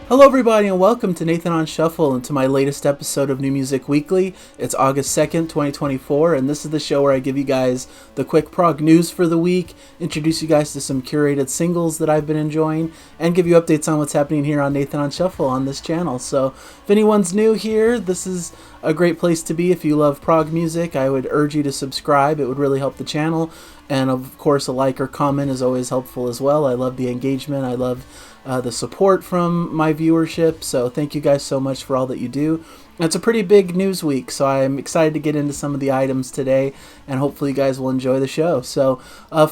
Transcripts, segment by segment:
Hello, everybody, and welcome to Nathan on Shuffle and to my latest episode of New Music Weekly. It's August 2nd, 2024, and this is the show where I give you guys the quick prog news for the week, introduce you guys to some curated singles that I've been enjoying, and give you updates on what's happening here on Nathan on Shuffle on this channel. So, if anyone's new here, this is a great place to be. If you love prog music, I would urge you to subscribe. It would really help the channel. And of course, a like or comment is always helpful as well. I love the engagement. I love the support from my viewership. So thank you guys so much for all that you do. It's a pretty big news week, so I'm excited to get into some of the items today, and hopefully you guys will enjoy the show. So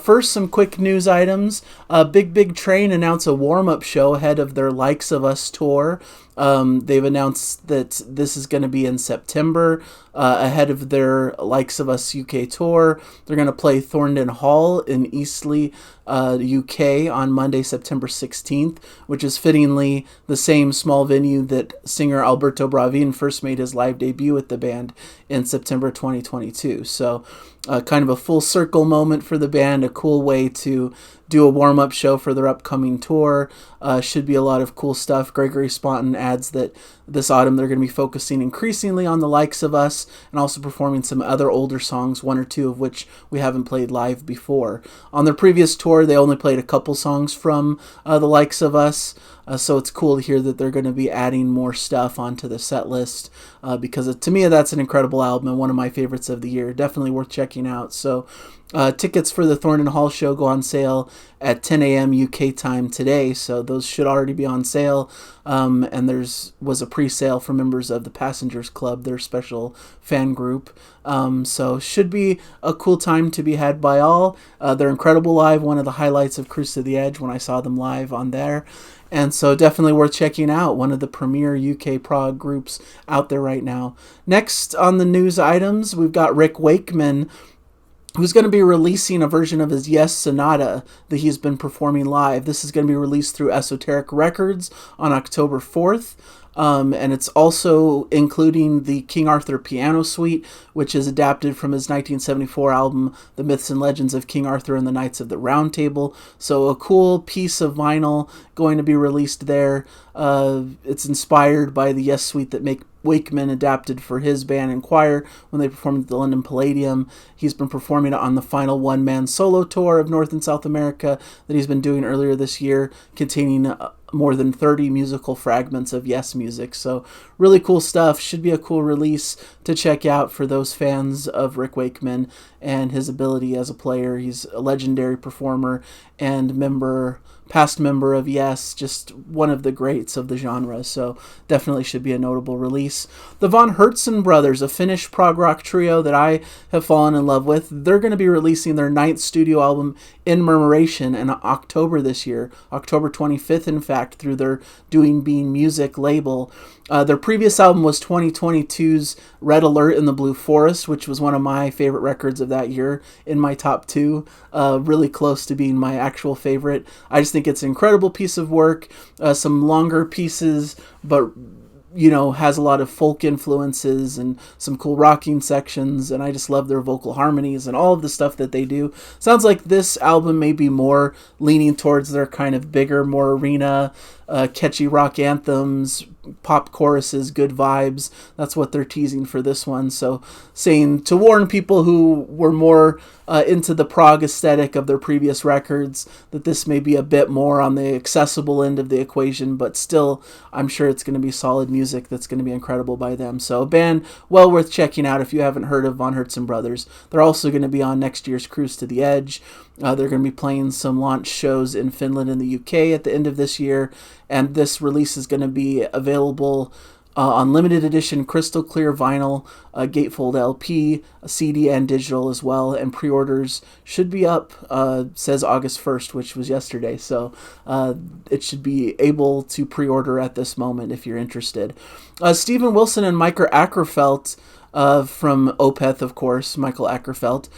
first, some quick news items. Big Train announced a warm-up show ahead of their Likes of Us tour. They've announced that this is going to be in September, ahead of their Likes of Us UK tour. They're going to play Thornden Hall in Eastleigh, UK on Monday, September 16th, which is fittingly the same small venue that singer Alberto Bravin first made his live debut with the band in September 2022. So kind of a full circle moment for the band, a cool way to do a warm-up show for their upcoming tour. Should be a lot of cool stuff. Gregory Sponton adds that this autumn they're going to be focusing increasingly on the Likes of Us and also performing some other older songs, one or two of which we haven't played live before. On their previous tour, they only played a couple songs from the Likes of Us, so it's cool to hear that they're going to be adding more stuff onto the set list, because to me that's an incredible album and one of my favorites of the year. Definitely worth checking out. So tickets for the Thornden Hall show go on sale at 10 a.m. UK time today, so those should already be on sale. And was a pre-sale for members of the Passengers Club, their special fan group. So should be a cool time to be had by all. They're incredible live, one of the highlights of Cruise to the Edge when I saw them live on there. And so definitely worth checking out, one of the premier UK prog groups out there right now. Next on the news items, we've got Rick Wakeman, who's going to be releasing a version of his Yes Sonata that he's been performing live. This is going to be released through Esoteric Records on October 4th. And it's also including the King Arthur Piano Suite, which is adapted from his 1974 album, The Myths and Legends of King Arthur and the Knights of the Round Table. So a cool piece of vinyl going to be released there. It's inspired by the Yes Suite that Wakeman adapted for his band and choir when they performed at the London Palladium. He's been performing it on the final one-man solo tour of North and South America that he's been doing earlier this year, containing more than 30 musical fragments of Yes music. So really cool stuff. Should be a cool release to check out for those fans of Rick Wakeman and his ability as a player. He's a legendary performer and past member of Yes, just one of the greats of the genre, so definitely should be a notable release. The Herzen Brothers, a Finnish prog rock trio that I have fallen in love with, they're going to be releasing their 9th studio album, In Murmuration, in October this year, October 25th, in fact, through their Doing Bean Music label. Their previous album was 2022's Red Alert in the Blue Forest, which was one of my favorite records of that year, in my top 2, really close to being my actual favorite. I just think it's an incredible piece of work, some longer pieces, but has a lot of folk influences and some cool rocking sections, and I just love their vocal harmonies and all of the stuff that they do. Sounds like this album may be more leaning towards their kind of bigger, more arena, catchy rock anthems, pop choruses, good vibes. That's what they're teasing for this one. So saying to warn people who were more into the prog aesthetic of their previous records that this may be a bit more on the accessible end of the equation, but still I'm sure it's going to be solid music that's going to be incredible by them. So a band well worth checking out if you haven't heard of Herzen Brothers. They're also going to be on next year's Cruise to the Edge. They're going to be playing some launch shows in Finland and the UK at the end of this year, and this release is going to be available on limited edition crystal clear vinyl, gatefold LP, CD, and digital as well, and pre-orders should be up, says August 1st, which was yesterday, so it should be able to pre-order at this moment if you're interested. Steven Wilson and Mikael Akerfeldt from Opeth, of course, Mikael Akerfeldt,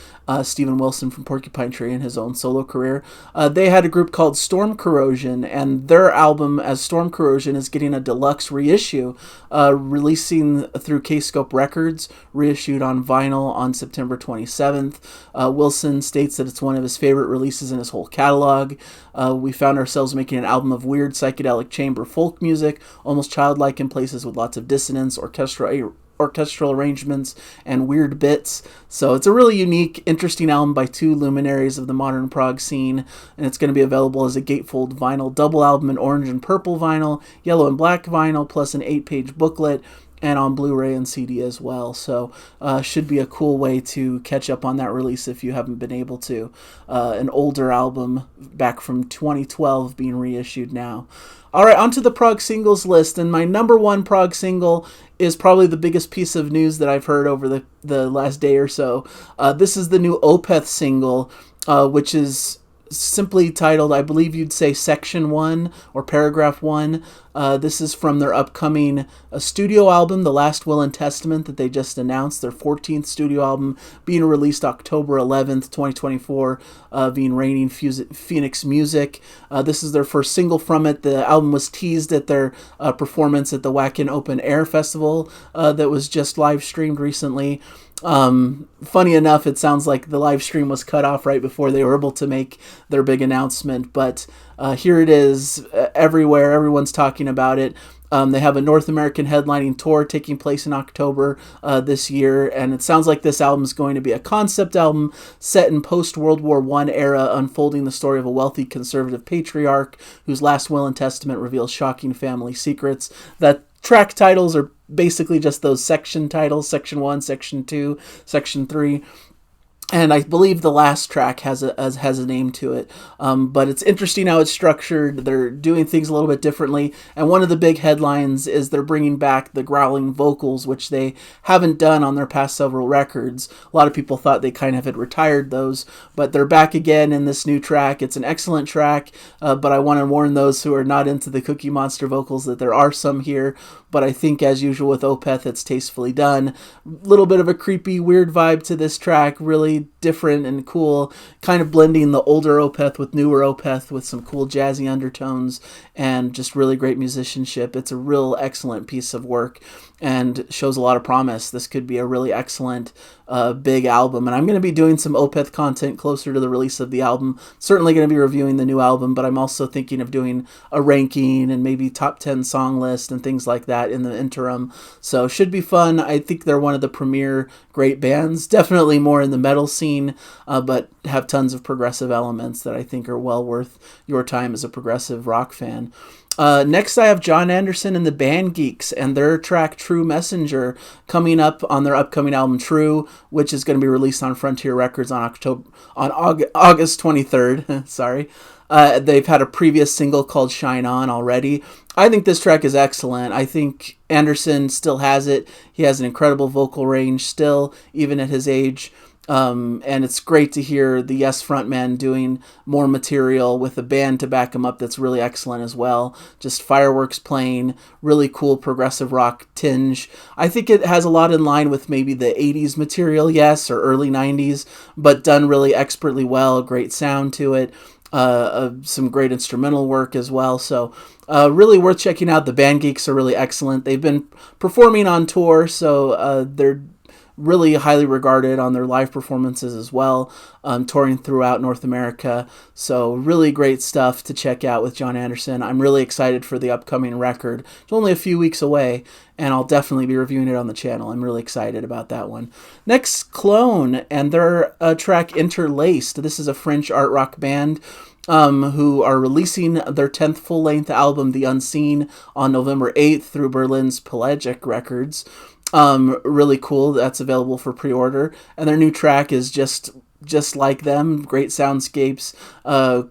Steven Wilson from Porcupine Tree in his own solo career. They had a group called Storm Corrosion, and their album as Storm Corrosion is getting a deluxe reissue, releasing through K-Scope Records, reissued on vinyl on September 27th. Wilson states that it's one of his favorite releases in his whole catalog. We found ourselves making an album of weird psychedelic chamber folk music, almost childlike in places with lots of dissonance, orchestral arrangements, and weird bits. So it's a really unique, interesting album by two luminaries of the modern prog scene, and it's going to be available as a gatefold vinyl double album in orange and purple vinyl, yellow and black vinyl, plus an 8-page booklet, and on Blu-ray and CD as well. So should be a cool way to catch up on that release if you haven't been able to. An older album back from 2012 being reissued now. All right, onto the prog singles list, and my number one prog single is probably the biggest piece of news that I've heard over the last day or so. This is the new Opeth single, which is simply titled, I believe you'd say, Section 1 or Paragraph 1. This is from their upcoming studio album, The Last Will and Testament, that they just announced, their 14th studio album, being released October 11th, 2024, being Reigning Phoenix Music. This is their first single from it. The album was teased at their performance at the Wacken Open Air Festival that was just live streamed recently. Funny enough, it sounds like the live stream was cut off right before they were able to make their big announcement, but here it is everywhere. Everyone's talking about it. They have a North American headlining tour taking place in October this year, and it sounds like this album is going to be a concept album set in post-World War I era, unfolding the story of a wealthy conservative patriarch whose last will and testament reveals shocking family secrets. That track titles are basically just those section titles, Section 1, Section 2, Section 3. And I believe the last track has a name to it. But it's interesting how it's structured. They're doing things a little bit differently. And one of the big headlines is they're bringing back the growling vocals, which they haven't done on their past several records. A lot of people thought they kind of had retired those, but they're back again in this new track. It's an excellent track, but I want to warn those who are not into the Cookie Monster vocals that there are some here. But I think, as usual with Opeth, it's tastefully done. Little bit of a creepy, weird vibe to this track, really different and cool, kind of blending the older Opeth with newer Opeth with some cool jazzy undertones and just really great musicianship. It's a real excellent piece of work and shows a lot of promise. This could be a really excellent big album, and I'm going to be doing some Opeth content closer to the release of the album. Certainly going to be reviewing the new album, but I'm also thinking of doing a ranking and maybe top 10 song list and things like that in the interim. So should be fun. I think they're one of the premier great bands, definitely more in the metal scene, but have tons of progressive elements that I think are well worth your time as a progressive rock fan. Next, I have Jon Anderson and the Band Geeks and their track True Messenger coming up on their upcoming album True, which is going to be released on Frontier Records on August 23rd. Sorry. They've had a previous single called Shine On already. I think this track is excellent. I think Anderson still has it. He has an incredible vocal range still, even at his age. And it's great to hear the Yes frontman doing more material with a band to back him up that's really excellent as well. Just fireworks playing, really cool progressive rock tinge. I think it has a lot in line with maybe the 80s material, yes, or early 90s, but done really expertly well. Great sound to it. Some great instrumental work as well. So really worth checking out. The Band Geeks are really excellent. They've been performing on tour, so they're really highly regarded on their live performances as well, touring throughout North America. So really great stuff to check out with Jon Anderson. I'm really excited for the upcoming record. It's only a few weeks away, and I'll definitely be reviewing it on the channel. I'm really excited about that one. Next, Clone and their track Interlaced. This is a French art rock band who are releasing their 10th full-length album, The Unseen, on November 8th through Berlin's Pelagic Records. Really cool. That's available for pre-order. And their new track is just just like them. Great soundscapes,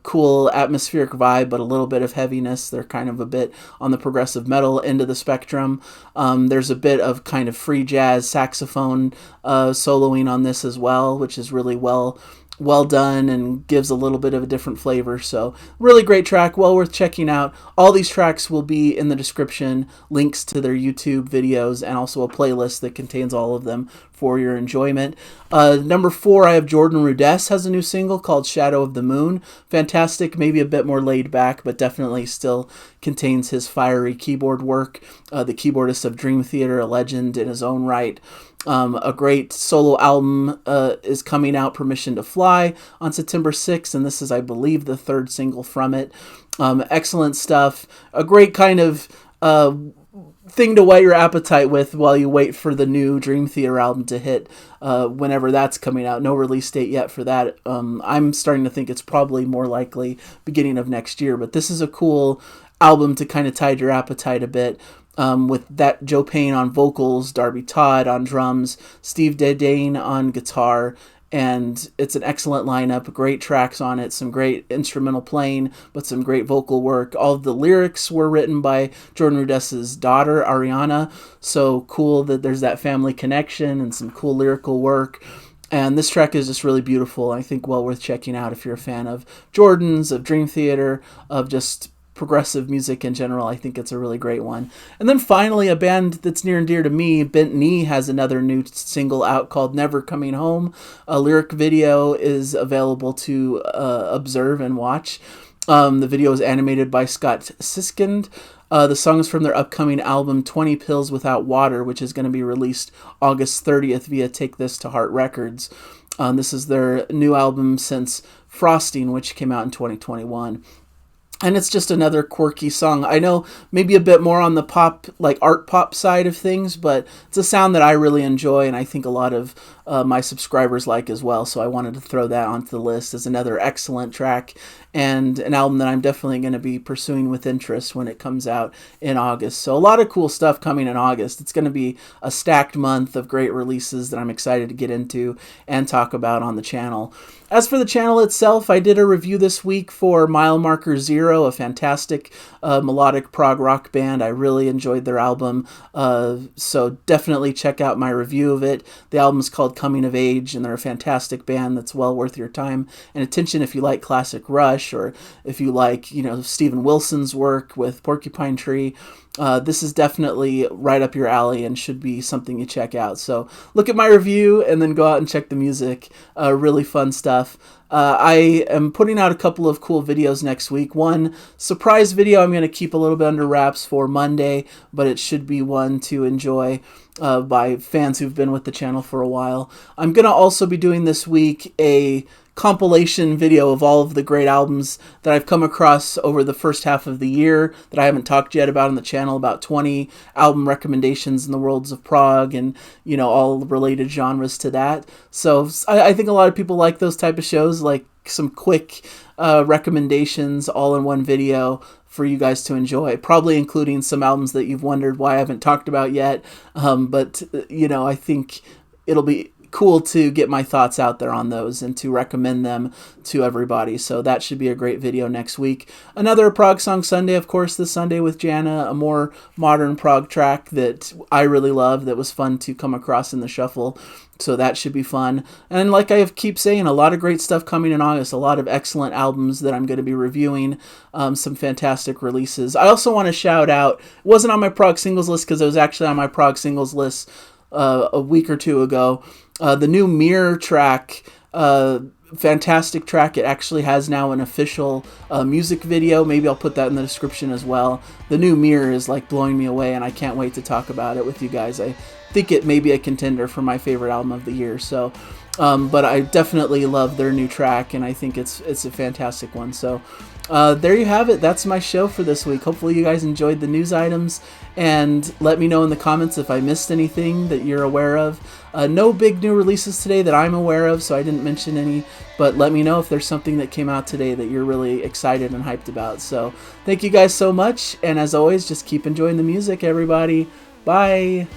cool atmospheric vibe, but a little bit of heaviness. They're kind of a bit on the progressive metal end of the spectrum. There's a bit of kind of free jazz saxophone soloing on this as well, which is really well done and gives a little bit of a different flavor. So really great track, well worth checking out. All these tracks will be in the description, links to their YouTube videos, and also a playlist that contains all of them for your enjoyment. Number 4, I have Jordan Rudess has a new single called Shadow of the Moon. Fantastic, maybe a bit more laid back, but definitely still contains his fiery keyboard work. The keyboardist of Dream Theater, a legend in his own right. A great solo album is coming out, Permission to Fly, on September 6th, and this is, I believe, the 3rd single from it. Excellent stuff. A great kind of thing to whet your appetite with while you wait for the new Dream Theater album to hit whenever that's coming out. No release date yet for that. I'm starting to think it's probably more likely beginning of next year, but this is a cool album to kind of tide your appetite a bit. With that Joe Payne on vocals, Darby Todd on drums, Steve Dedane on guitar, and it's an excellent lineup, great tracks on it, some great instrumental playing, but some great vocal work. All of the lyrics were written by Jordan Rudess's daughter, Ariana, so cool that there's that family connection and some cool lyrical work. And this track is just really beautiful. I think well worth checking out if you're a fan of Jordan's, of Dream Theater, of just progressive music in general. I think it's a really great one. And then finally, a band that's near and dear to me, Bent Knee, has another new single out called Never Coming Home. A lyric video is available to observe and watch. The video is animated by Scott Siskind. The song is from their upcoming album 20 Pills Without Water, which is going to be released August 30th via Take This to Heart Records. This is their new album since Frosting, which came out in 2021. And it's just another quirky song. I know maybe a bit more on the pop, like art pop side of things, but it's a sound that I really enjoy and I think a lot of my subscribers like as well. So I wanted to throw that onto the list as another excellent track and an album that I'm definitely going to be pursuing with interest when it comes out in August. So a lot of cool stuff coming in August. It's going to be a stacked month of great releases that I'm excited to get into and talk about on the channel. As for the channel itself, I did a review this week for Mile Marker Zero, a fantastic melodic prog rock band. I really enjoyed their album, so definitely check out my review of it. The album is called Coming of Age, and they're a fantastic band that's well worth your time and attention if you like classic Rush or if you like, Steven Wilson's work with Porcupine Tree. This is definitely right up your alley and should be something you check out. So look at my review and then go out and check the music. Really fun stuff. I am putting out a couple of cool videos next week. One surprise video I'm going to keep a little bit under wraps for Monday, but it should be one to enjoy by fans who've been with the channel for a while. I'm going to also be doing this week a compilation video of all of the great albums that I've come across over the first half of the year that I haven't talked yet about on the channel, about 20 album recommendations in the worlds of prog and, all related genres to that. So I think a lot of people like those type of shows, like some quick recommendations all in one video for you guys to enjoy, probably including some albums that you've wondered why I haven't talked about yet. But I think it'll be cool to get my thoughts out there on those and to recommend them to everybody. So that should be a great video next week. Another Prog Song Sunday, of course, this Sunday with Jana, a more modern prog track that I really love, that was fun to come across in the shuffle. So that should be fun. And like I keep saying, a lot of great stuff coming in August, a lot of excellent albums that I'm going to be reviewing, some fantastic releases. I also want to shout out, it wasn't on my Prog Singles list because it was actually on my Prog Singles list a week or two ago. The new Mirror track, fantastic track. It actually has now an official music video. Maybe I'll put that in the description as well. The new Mirror is like blowing me away, and I can't wait to talk about it with you guys. I think it may be a contender for my favorite album of the year. So, but I definitely love their new track, and I think it's a fantastic one. So there you have it. That's my show for this week. Hopefully you guys enjoyed the news items, and let me know in the comments if I missed anything that you're aware of. No big new releases today that I'm aware of, so I didn't mention any, but let me know if there's something that came out today that you're really excited and hyped about. So thank you guys so much, and as always, just keep enjoying the music, everybody. Bye!